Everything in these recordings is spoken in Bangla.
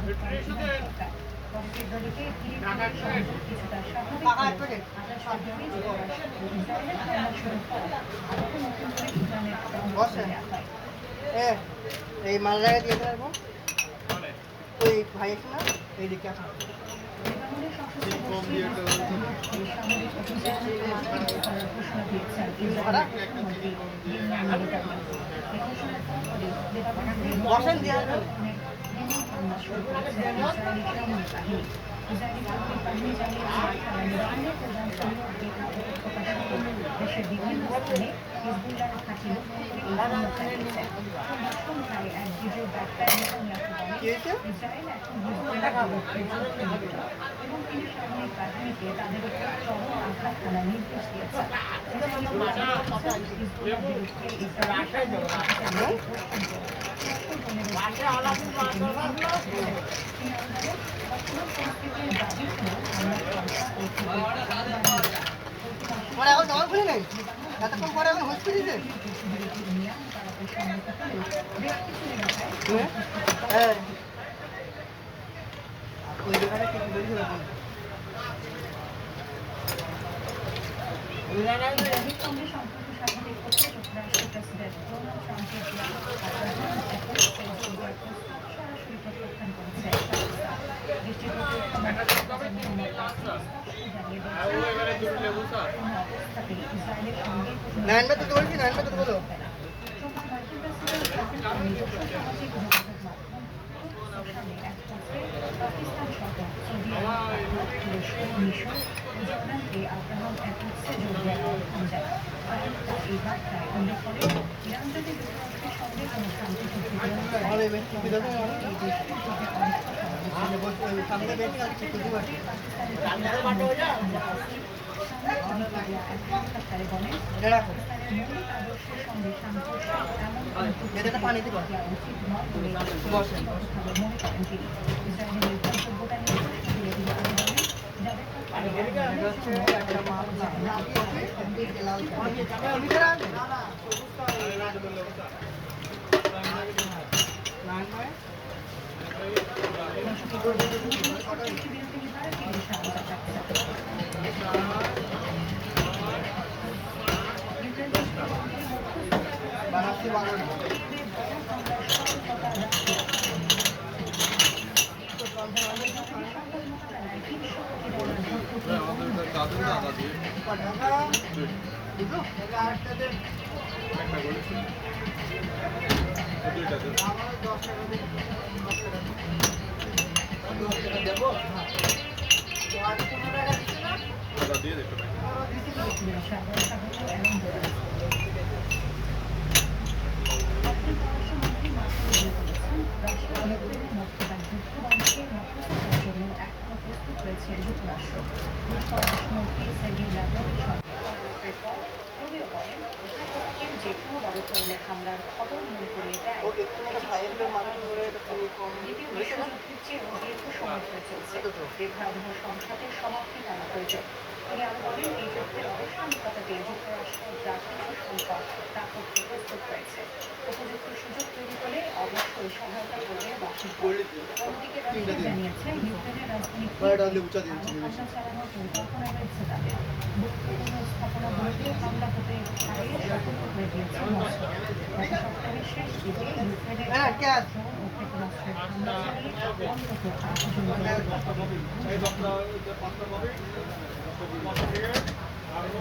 এই মাল জায়গায় দিয়ে দেবো ওই ভাই একটু না এই দিকে আসা বসেন দিয়ে দেশের বিভিন্ন স্থানে হিজবুল্লাহর ঘাঁটি এক ভিডিও বার্তায় ইসরায়েল এখন এবং তিনি সামরিক বাহিনীকে তাদের উপর চরম আঘাত হানার নির্দেশ দিয়েছেন। হিজবুল্লাহর বিরুদ্ধে এখন দল খুলে নেই এতক্ষণ পরে এখন হসপিটালে হ্যাঁ ওই জায়গাটা কিছু বেশি রকম নাইন বাই তো বলছি নাইন বাই তো বলো পানি দিব বানাচ্ছি বানানো দিয়ে দেখতে পাই যুক্তরাষ্ট্র পররাষ্ট্রমন্ত্রী সের্গেই ল্যাভরভ যে কোনো বড় ধরনের হামলার খবর মনে করিয়ে দেয় দ্বিতীয় বিশ্বযুদ্ধের চেয়েও দীর্ঘ সময় ধরে চলছে যে ভয়াবহ সংঘাতের সমাপ্তি টানা প্রয়োজন। তিনি আরো বলেন এই যুদ্ধের অবসান ঘটাতে যুক্তরাষ্ট্র যা কিছু সংকট তা করতে প্রস্তুত রয়েছে। উপযুক্ত সুযোগ তৈরি হলে অবশ্যই সহায়তা করবে ওয়াশিংটন। অন্যদিকে রাশিয়া জানিয়েছে ইউক্রেনের রাজধানী হামলা চালানোর পরিকল্পনা রয়েছে তাদের। গুরুত্বপূর্ণ স্থাপনাগুলোতে হামলা হতে পারে সতর্ক করে দিয়েছে মস্কো। গত সপ্তাহের শেষ দিকে ইউক্রেনের ড্রোন ও ক্ষেপণাস্ত্রের হামলা চালিয়ে অন্তত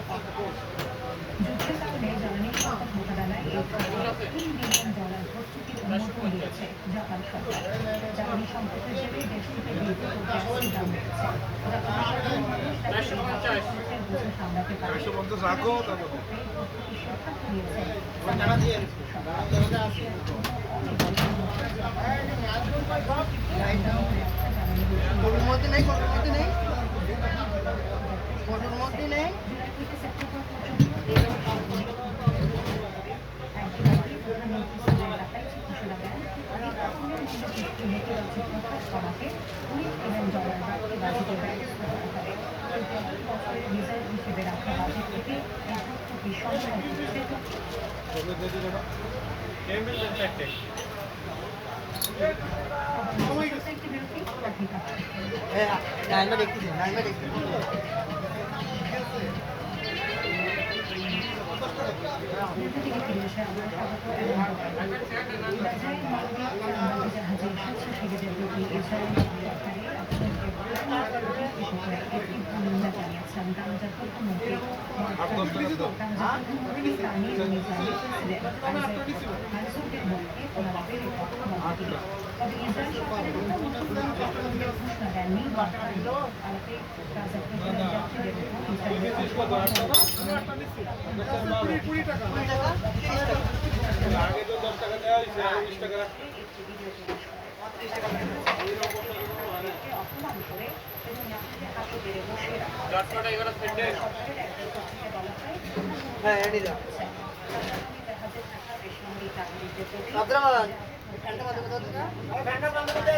8 জন যুদ্ধের কারণে জ্বালানি সংকট মোকাবেলায় এই $3 বিলিয়ন ভর্তুকির অনুমোদন দিয়েছে জাপান সরকার। জ্বালানি সংকটের জেরে দেশটিতে বিদ্যুৎ ও গ্যাসের দাম বেড়েছে। বোঝা সামলাতে পারে সিদ্ধান্ত হিসেবে রাখা বাজেট থেকে একটি বিরতি নাইমা দেখতেছি নাইমা দেখতেছি থেকে ফিরে এসে আমরা স্বাগত এবং গাজায় মানবিক জাহাজে স্বেচ্ছাসেবীদের প্রতি ইসরায়েল সরকারি একটি নিন্দা জানিয়েছেন গাজার প্রধানমন্ত্রী গাজার প্রধানমন্ত্রী রানি মিজানি প্রেসিডেন্ট আইজাকের মধ্যে পুনরাবের এই তথ্য তবে ইসরায়েল সরকারের কোনো ঘোষণা দেননি আলাপে গাজার প্রতিদিন যাত্রীদের উপর আগে তো 10 টাকা দেওয়া হয়েছে 20 টাকা অপমান করে এবং যাত্রীদের হাতে বেড়ে বসিয়ে রাখা চটপটা এগুলো ফেটে সরকারের একজন কর্তৃপক্ষকে বলা হয় হ্যাঁ এডি দাও জাহাজে থাকা বেসামরিক নাগরিকদের প্রতি আব্দুর রহমান ফ্যানটা বন্ধ করে দাও আরে ফ্যানটা বন্ধ করে দে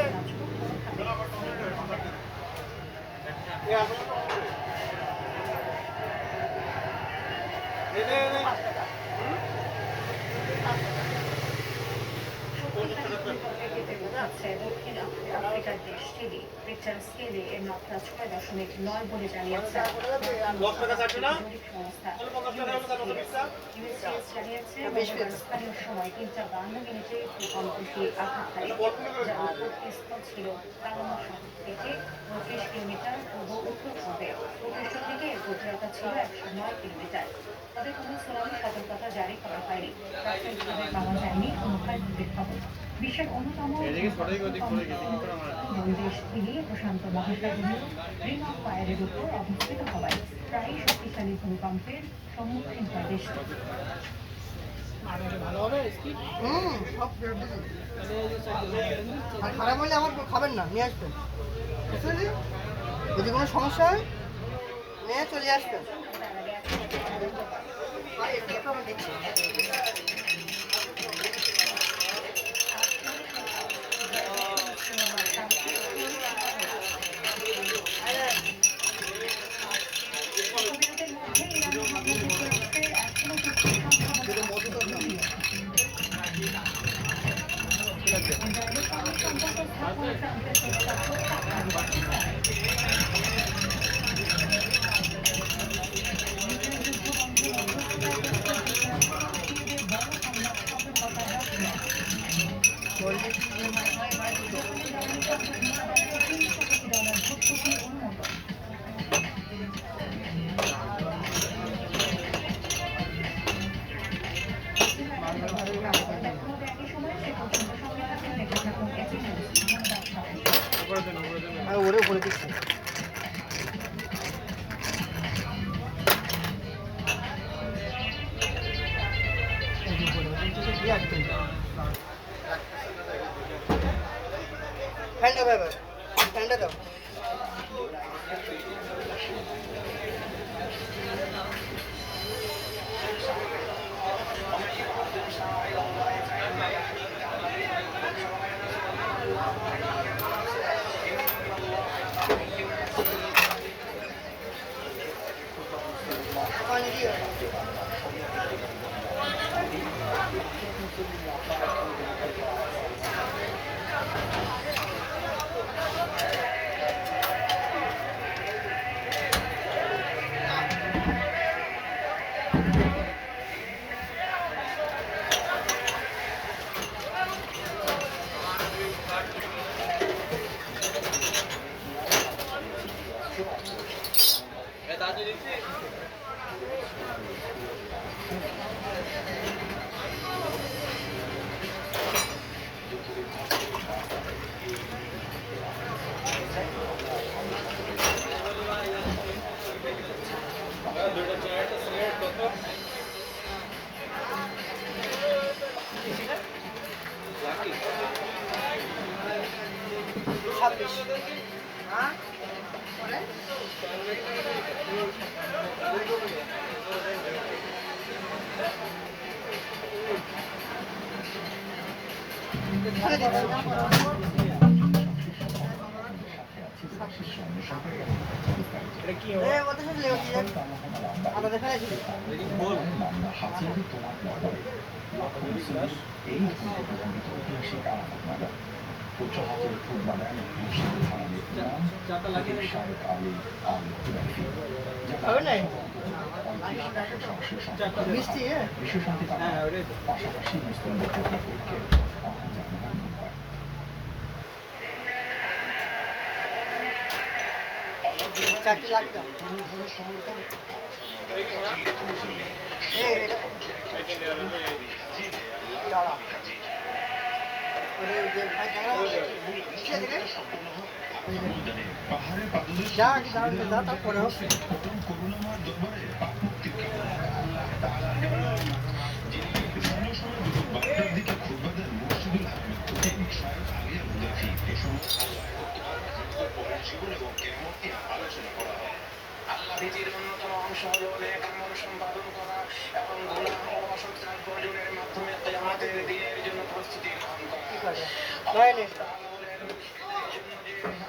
দক্ষিণ আফ্রিকার দেশ চিলি রিক্টার স্কেলে এর মাত্রা 6.9 বলে জানিয়েছে জরিপ সংস্থা USGS জানিয়েছে মঙ্গলবার স্থানীয় সময় 3:52 ভূকম্পটি আঘাত হানে যার উৎপত্তিস্থল ছিল কালামা শহর থেকে 29 কিলোমিটার পূর্ব উত্তর পূর্বে ভূপৃষ্ঠ থেকে এর গভীরতা ছিল 109 কিলোমিটার তবে কোনো সুনামি সতর্কতা জারি করা হয়নি প্রাথমিকভাবে পাওয়া যায়নি কোনো ক্ষয়ক্ষতির খবর বিশ্বের অন্যতম দেশ চিলি প্রশান্ত মহাসাগরীয় রিং অফ ফায়ারের উপর অবস্থিত হওয়ায় প্রায়ই শক্তিশালী ভূমিকম্পের সম্মুখীন হয় দেশটি সব ফেরত দিবি আর খারাপ হলে আমার খাবেন না নিয়ে আসবেন বুঝতে পারলি যদি কোনো সমস্যা হয় নিয়ে চলে আসবেন একটু আমি দেখছি ওরে উপরে দিচ্ছি ফ্যানটা ব্যাপার ফ্যানটা দাও উচ্চ হাতের ফুটবলার হবে নাই মিষ্টি পাশাপাশি মুসলিমদের ঐক্যের আহ্বান জানানো হয়। চারটি লাগবে তারপরে করুণাময় দরবারে পাপ মুক্তির বারোটার দিকে খুতবা দেন মুর্শিদুল আহমেদ খতিব, শায়খ আলিয়া মুদাফি। এ সময় পরের জীবন এবং কিয়ামত নিয়ে আলোচনা করা হয়। আল্লাহ ভীতির অন্যতম অংশ হলো নেক আমল সম্পাদন করা এবং গুনাহ ও অসৎকার বর্জনের মাধ্যমে কিয়ামতের দিনের জন্য প্রস্তুতি গ্রহণ করা।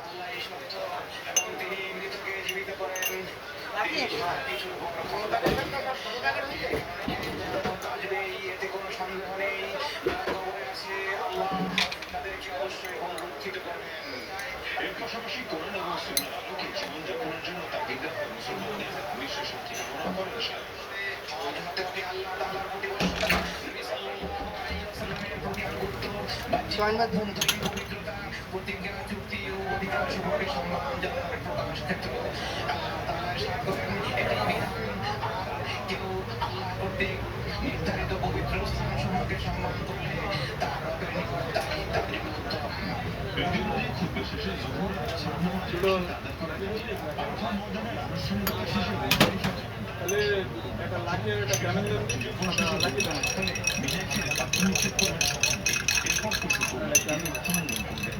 আল্লাহই সত্য এবং তিনি মৃতকে জীবিত করেন। কিছুর উপর ক্ষমতা আসবেই, এতে কোনো সন্দেহ নেই। কবরে আছে আল্লাহ তাদেরকে অবশ্যই পুনরুত্থিত করবেন। এর পাশাপাশি কোরআন এবং সুন্নাহর আলোকে জীবনযাপনের জন্য তাগিদ দেওয়া হয় মুসলমানদের। বিশ্বের শক্তি কামনা করেন শায়খ। আল্লাহ তাআলার প্রতি বর্ষতা নবী সাল্লাল্লাহু আলাইহি ওয়াসাল্লামের প্রতি আনুগত্য পবিত্রতা প্রতিজ্ঞা চুক্তি ও অধিকার সম্পর্কে সম্মান জানানোর প্রকাশ ক্ষেত্র আল্লাহ তাআলা ইরশাদ করেন এটাই বিধান। কেউ আল্লাহ কর্তৃক নির্ধারিত পবিত্র স্থান সম্পর্কে সম্মান করলে তার রবের নিকট তাই তার জন্য উত্তম। খুতবা শেষে জোহর আদায় করা যায়। আরাফাত ময়দানের আনুষ্ঠানিকতা শেষে তাহলে একটা লাঠির একটা গ্রামের বিজয় ফিরে আত্মনিক্ষেপ করবেন সকলকে। এরপর পশু করলেন আত্মনন্দন করলেন।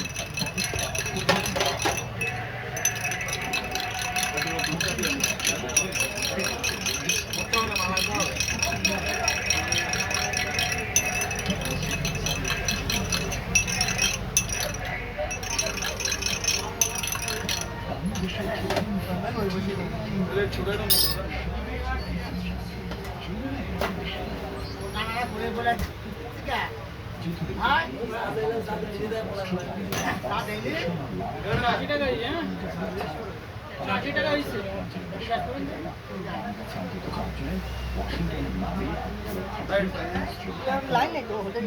লাইন নেই তো হোটেল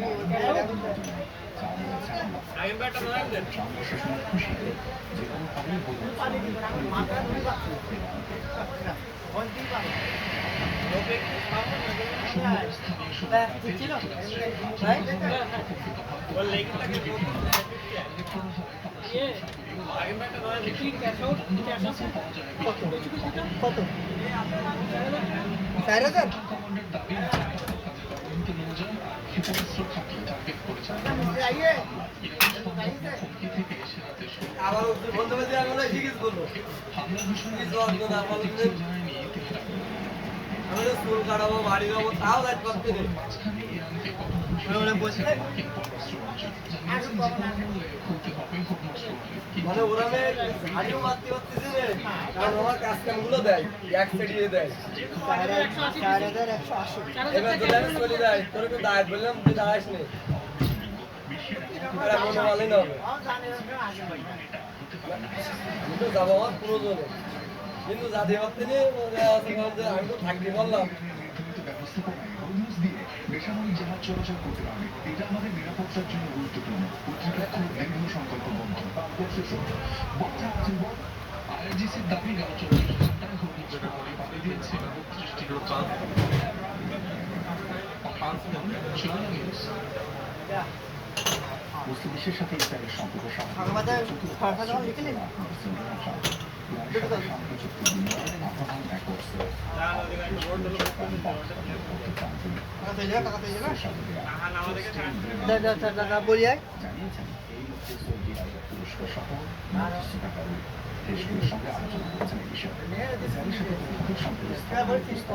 কত 4,000 আবার বন্ধু বলতে আমরা জিজ্ঞেস করবো আমি তো স্কুল কাটাবো বাড়ি যাবো তাও গাছ করতে নেই মানে ওরা হাড়িও মারতে পারতেছে রে কারণ আমার কাজ কামগুলো দেয় এক সাইডে দেয় 4,180 এবার তো আমি চলে যাই তোর একটু দাঁড় বললাম তুই দাঁড়াস নে আর মনে ভালোই না হবে আমি তো যাবো আমার প্রয়োজনে কিন্তু যাতে পারতে নেই আমি তো থাকতে পারলাম বেসামরিক জাহাজ চলাচল করতে পারবে। এটা আমাদের নিরাপত্তার জন্য গুরুত্বপূর্ণ। কর্তৃপক্ষ দৃঢ় সংকল্পবদ্ধ। আইআরজিসির দাবি গেল 24 ঘন্টায় ঘূর্ণিঝড় বলে পাড়ি দিয়েছে 32টি লোকাল। মুসলিম সাথে ইসরায়েলের সম্পর্ক বলি জানিয়েছেন এই মুহূর্তে সৌদি আরব তুরস্ক সহ দেশগুলোর সঙ্গে আলোচনা করেছেন এই বিষয়ে। ইসরায়েলের সাথে বৈঠকের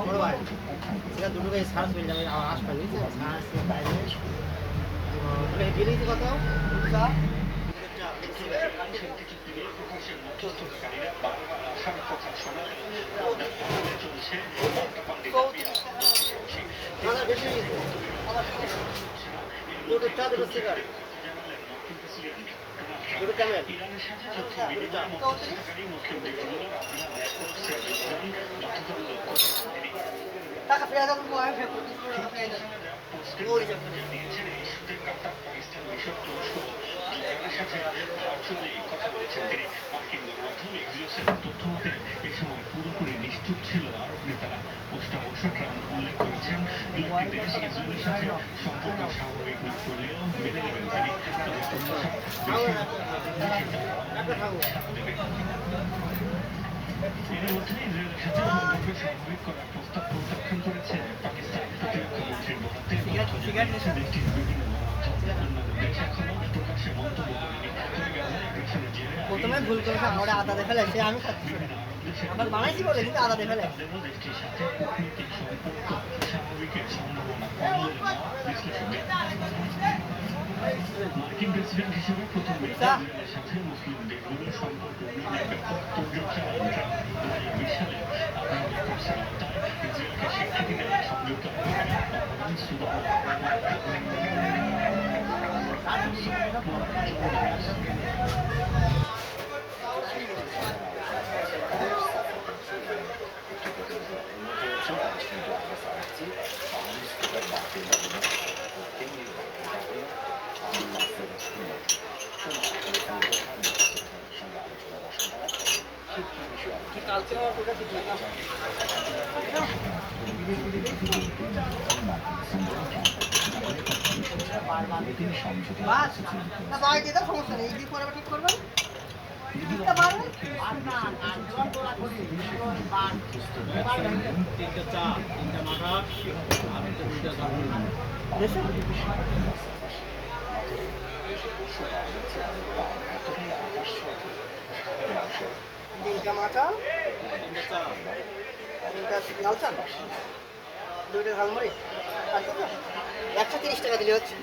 ইরানের সাথে চুক্তির মধ্যস্থতাকারী মুসলিম দেশগুলোর আগ্রহ ব্যয় করছে গতকাল টাকা ফেরা দাও তুমি আমি ফেরত দিয়েছেন এই ইস্যুতে কাতার পাকিস্তান মিশর তুরস্ক ইরানের সাথে সরাসরি কথা বলেছেন তিনি। মার্কিন গণমাধ্যম এক্সিওসের তথ্য মতে এ সময় পুরোপুরি নিশ্চুপ ছিল আরব নেতারা। পোস্টা অবশ্য ট্রাম্প উল্লেখ করেছেন দুটি দেশ ইসরায়েলের সাথে সম্পর্ক স্বাভাবিক না করলেও মেনে নেবেন তিনি। তবে এর মধ্যে ইসরায়েলের সাথে সম্পর্ক স্বাভাবিক করার প্রস্তাব প্রত্যাখ্যান করেছে পাকিস্তান। প্রতিরক্ষা মন্ত্রীর বরাতে দেশটির বিভিন্ন গণমাধ্যম অন্যান্য দেশ এখনো প্রকাশ্যে মন্তব্য করেনি। তবে গাজার আগ্রাসনের জেরে প্রথমে ভুল করেছে আমরা আদা দেখে লাগছে আমি খাচ্ছি আবার বানাইছি বলে কিন্তু আদা দেখে লাগছে তাদেরও দেশটির সাথে কূটনৈতিক সম্পর্ক স্বাভাবিকের সম্ভাবনা কম বলে মত বিশ্লেষকদের। মার্কিন প্রেসিডেন্ট হিসেবে প্রথম ইসরায়েলের সাথে মুসলিম দেশগুলোর সম্পর্ক উন্নয়নের ব্যাপক তোড়জোড় চালান ট্রাম্প। 2020 সালে আব্রাহাম অ্যাকর্ডসের আওতায় ইসরায়েলকে স্বীকৃতি দেয় সমঝোতা বাহরাইন, সুদান কালকে আমার ওটা ঠিক না বাস না বাড়ি দিয়ে দাও সমস্যা নেই এই পরে ঠিক করবেন দিকটা বাড়বে তিনটা মাথা তিনটা লাল চাল দুইটা ঝালমুড়ি আচ্ছা 130 টাকা দিলে হচ্ছে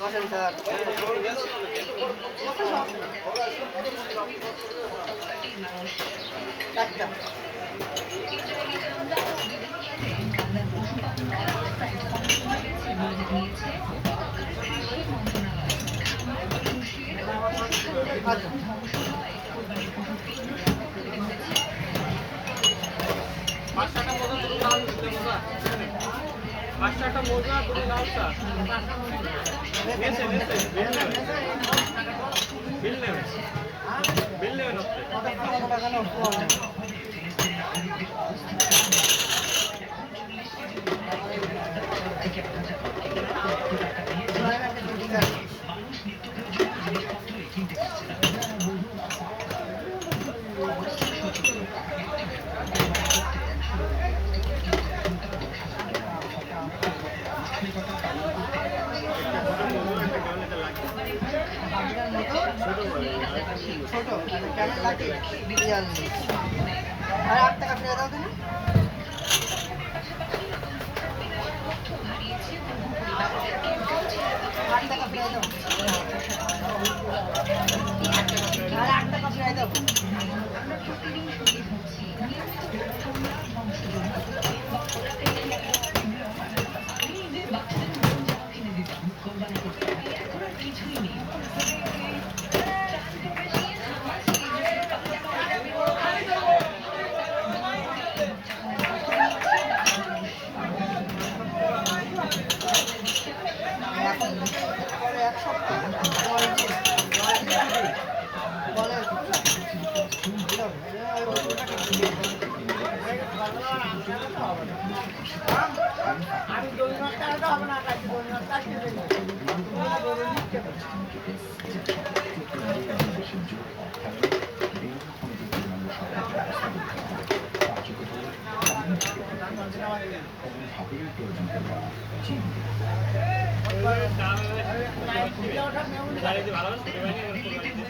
বসেন স্যার চারটা আচ্ছা পাঁচটা মোজা করে লাল চা বিল নেবেন ছোট কেমন লাগে আর 8 টাকা ফেলে দাও তুমি 8 টাকা ফেলে দাও আর 8 টাকা ফেলে দাও এক সপ্তাহ বলে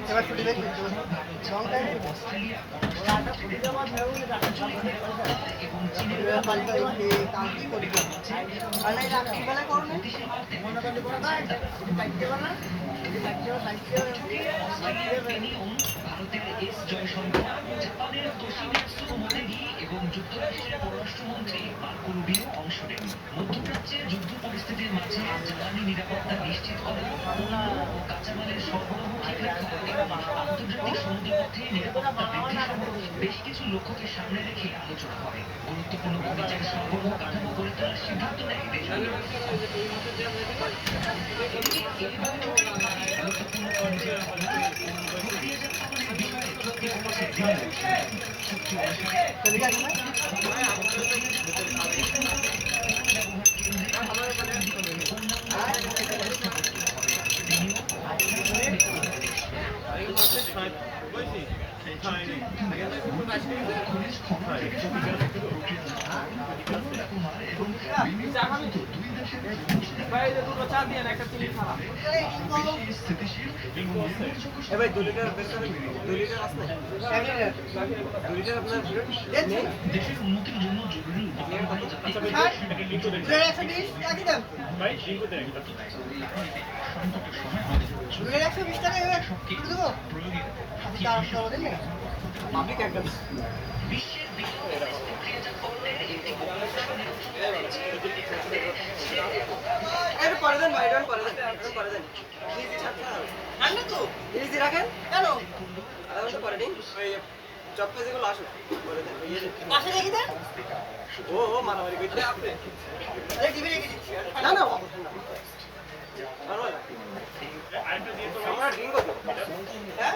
এবার ছুটি দেখি কালকে করি আর নাই রাত্রিবেলা করবে ভারতের এস জয়শঙ্কর, জাপানের তোশিমিৎসু মোটেগি এবং যুক্তরাষ্ট্রের পররাষ্ট্রমন্ত্রী মার্কো রুবিও অংশ নেন। মধ্যপ্রাচ্যের যুদ্ধ পরিস্থিতির মাঝে জ্বালানি নিরাপত্তা নিশ্চিত করা, পণ্য ও কাঁচামালের সরবরাহ ঠিক রাখা এবং আন্তর্জাতিক সমুদ্রপথে নিরাপত্তা বৃদ্ধি সহ বেশ কিছু লক্ষ্যকে সামনে রেখে আলোচনা হয়। গুরুত্বপূর্ণ খনিজের সরবরাহ কাঠামো গড়ে তোলার সিদ্ধান্ত নেয় দেশগুলো। গুরুত্বপূর্ণ খনিজের প্রক্রিয়াজাতকরণের বিষয়ে চুক্তি হচ্ছে দিল্লি চুক্তি দুটো চা দিয়ে একটা চিনি খাওয়া ভাই 2 লিটার বের করেন 2 লিটার আসলে 2 লিটার আপনার দেশের উন্নতির জন্য জরুরি উপাদান একই দাম ভাই লিঙ্ক দেন সংকটের সময় আমাদের 120 টাকা দেবো প্রয়োগের পাবলিক একটা বিশ্বের বৃহত্তম প্রক্রিয়াজাতকরণের একটি গবেষণা এটা পরে দেন ভাই, এটা পরে দেন, পরে দেন। ঠান্ডা তো ইজি রাখেন কেন আলাদা পরে দিন ওই জব পেজগুলো আসুন পরে দেন পাশে রেখে দেন ও মারামারি করতে আপনি রেখে দিচ্ছি না না আমরা ড্রিঙ্ক করব হ্যাঁ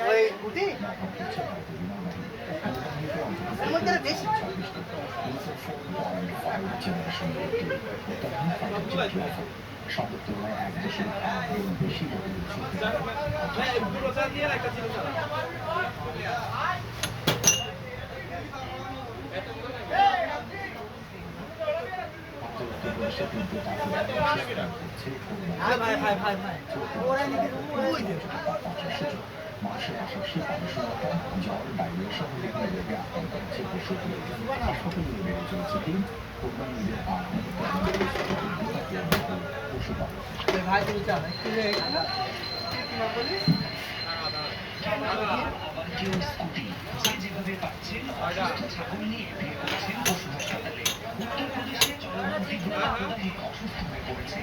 ওই গুটি এর মধ্যে বেশি সবের তুলনায় 1.1 বেশি দুটো চা দিয়ে একটা চিনি খাওয়া মানুষের পাশাপাশি পানিশূন্যতা, জ্বর, ডায়রিয়া সহ বিভিন্ন রোগে আক্রান্ত হচ্ছে পশুগুলো। হাসপাতালে বেড়ে চলেছে দিন কোরবানি ঈদের পশুপালন। ভাই তুমি চা আবার কেউ স্কুটি, যে যেভাবে পাচ্ছেন অসুস্থ ছাগল নিয়ে ভিড় করছেন পশু হাসপাতালে। উত্তরপ্রদেশে চলমান তীব্র তাপদাহে অসুস্থ হয়ে পড়েছে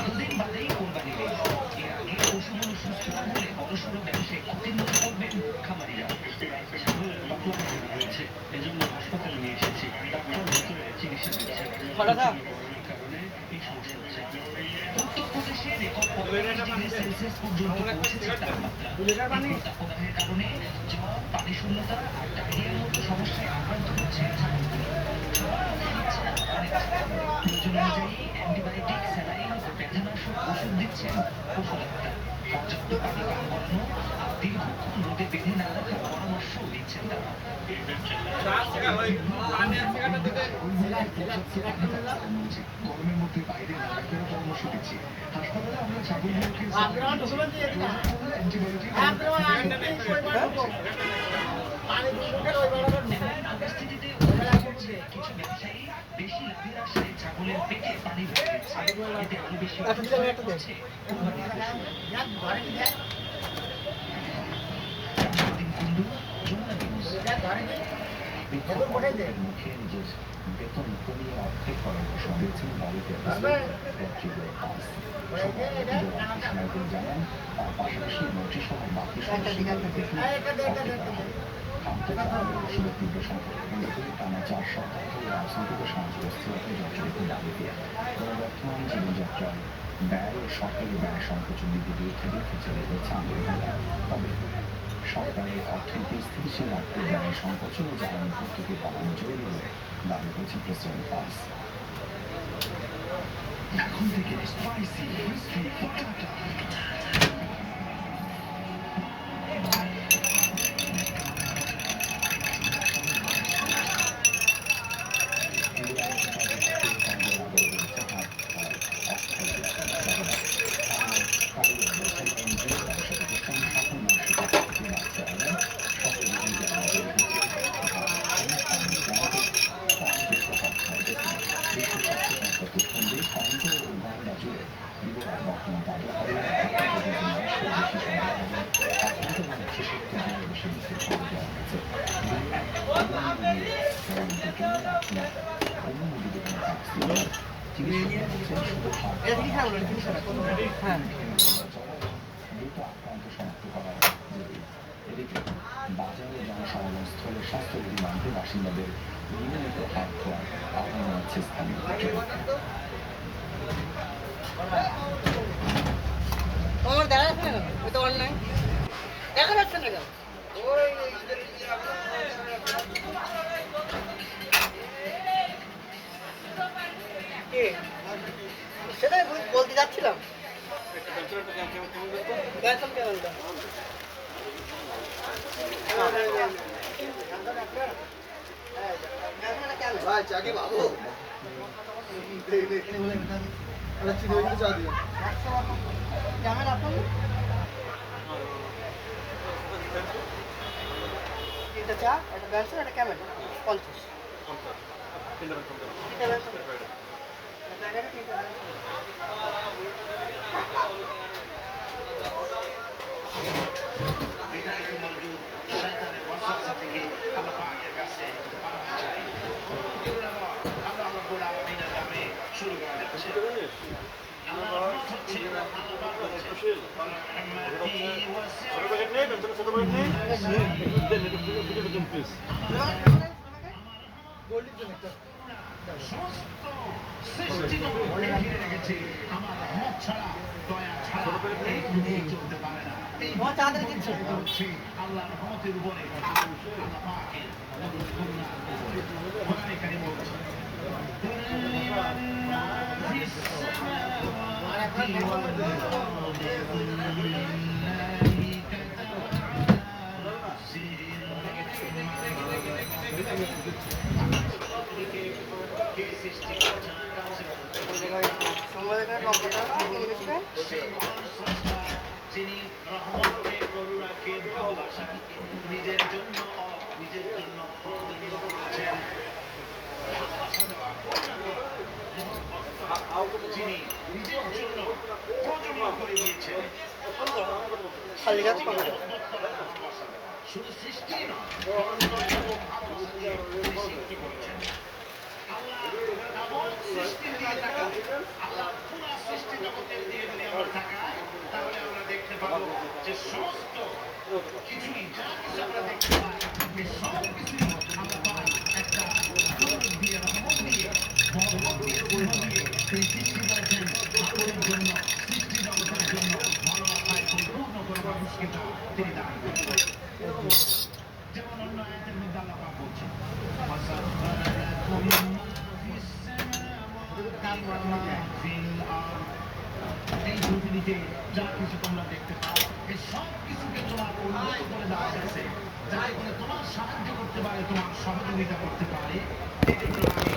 দুদিন বাদেই কোরবানি ঈদ। এর আগে পশুগুলো সুস্থ না হলে বড়সড় ব্যবসায়িক ক্ষতির মুখে পড়বেন খামারিরা। ছাগলের পাতলা পায়খানা হয়েছে, এজন্য হাসপাতালে নিয়ে এসেছি। ডাক্তার ভেতরে চিকিৎসা দিচ্ছেন। কারণে এই সমস্যা হচ্ছে। উত্তরপ্রদেশে রেকর্ড 45 ডিগ্রি সেলসিয়াস পর্যন্ত পৌঁছেছে তাপমাত্রা। তাপদাহের কারণে জ্বর, পানিশূন্যতা আর ডায়রিয়ার মতো সমস্যায় আক্রান্ত হচ্ছে ছাগলগুলো। প্রয়োজন অনুযায়ী অ্যান্টিবায়োটিক, স্যালাইন ও ব্যথানাশক ওষুধ দিচ্ছেন পশু ডাক্তার। পর্যাপ্ত পানি পান করানো আর দীর্ঘক্ষণ রোদে বেঁধে না রাখার পরামর্শও দিচ্ছেন তারা। গরমের মধ্যে বাইরে না রাখার পরামর্শ দিচ্ছি। হাসপাতালে আমরা ছাগলগুলোকে পরিস্থিতিতে কিছু ব্যবসায়ী বেশি লাভের আশায় ছাগলের পেটে পানি ভরে দিচ্ছে। এতে আরো বেশি হচ্ছে কোরবানির পশু। শামসুদ্দিন কুন্ডু, যমুনা নিউজ। মুখে নিজের বেতন কমিয়ে অর্ধেক করার ঘোষণা দিয়েছেন বাড়িতে সময় জানান তার পাশাপাশি মন্ত্রিসহ বাকি ওষুধের তীব্র সংকটে কেন্দ্র করে টানা 4 সপ্তাহ ধরে রাজনৈতিক ও সামাজিক অস্থিরতায় জর্জরিত দাবিতে বর্তমান জীবনযাত্রায় ব্যয় ও সরকারি ব্যয় সংকোচন নীতি বিরুদ্ধে চলে যাচ্ছে আন্দোলনটা। তবে সরকারের অর্থনীতি স্থিতিশীল রাখতে ব্যয় সংকোচন ও জ্বালানি ভর্তুকি বাড়ানো জরুরি বলে দাবি করেছেন প্রেসিডেন্ট পাস। এখন থেকে স্পাইসি ক্রিসপি পটাটা বর্তমান তাদের আক্রান্ত শনাক্ত করা জরুরি। এদিকে বাজারে জনসমাগম স্থলে স্বাস্থ্যবিধি মানতে বাসিন্দাদের নিয়মিত হাত ধোয়ার আহ্বান জানাচ্ছে স্থানীয় কর্তৃপক্ষ। তোমার দেখা যাচ্ছে না, ওই তো অনলাইন দেখা যাচ্ছে না কেন? সেটাই বলতে যাচ্ছিলাম। ক্যান্সেল কেমনটা? ভাই চা কি বাবু চা দিবেন ক্যামেরা আপনার তিনটা চা, একটা ব্যান্সার, একটা ক্যামেরা 50। আল্লাহ রহমতের উপরে আল্লাহ পাকের কোরআনে কারিম বলছে যিনি রহমতকে করুণাকে ভালোবাসা নিজের জন্য নিজের জন্য প্রয়োজনীয় করেছেন যিনি নিজের জন্য প্রয়োজনীয় করে দিয়েছেন শুধু সৃষ্টি নয় সৃষ্টি করেছেন আল্লাহ এমন সৃষ্টি দিয়ে থাকা আল্লাহ পুরো সৃষ্টি জগতের দিয়ে যদি আমরা থাকায় তাহলে আমরা দেখতে পাবো যে সমস্ত কিছুই যা কিছু আমরা দেখতে পাই এই সব কিছুই আল্লাহ পাক একটা দিয়ে রহমত দিয়ে বরকত দিয়ে সেই সৃষ্টি করেছেন আমাদের জন্য সৃষ্টি জগতের জন্য ভালোবাসায় পরিপূর্ণ করে মানুষকে তিনি দান করেছেন যেমন অন্য আয়াতের মধ্যে আল্লাহ পাক বলছেন এই পৃথিবীতে যা কিছু তোমরা দেখতে পাও এই সব কিছুকে তোমার উন্নত করে দেওয়া হয়েছে যাতে করে তোমার সাহায্য করতে পারে তোমার সহযোগিতা করতে পারে এই জন্য আমি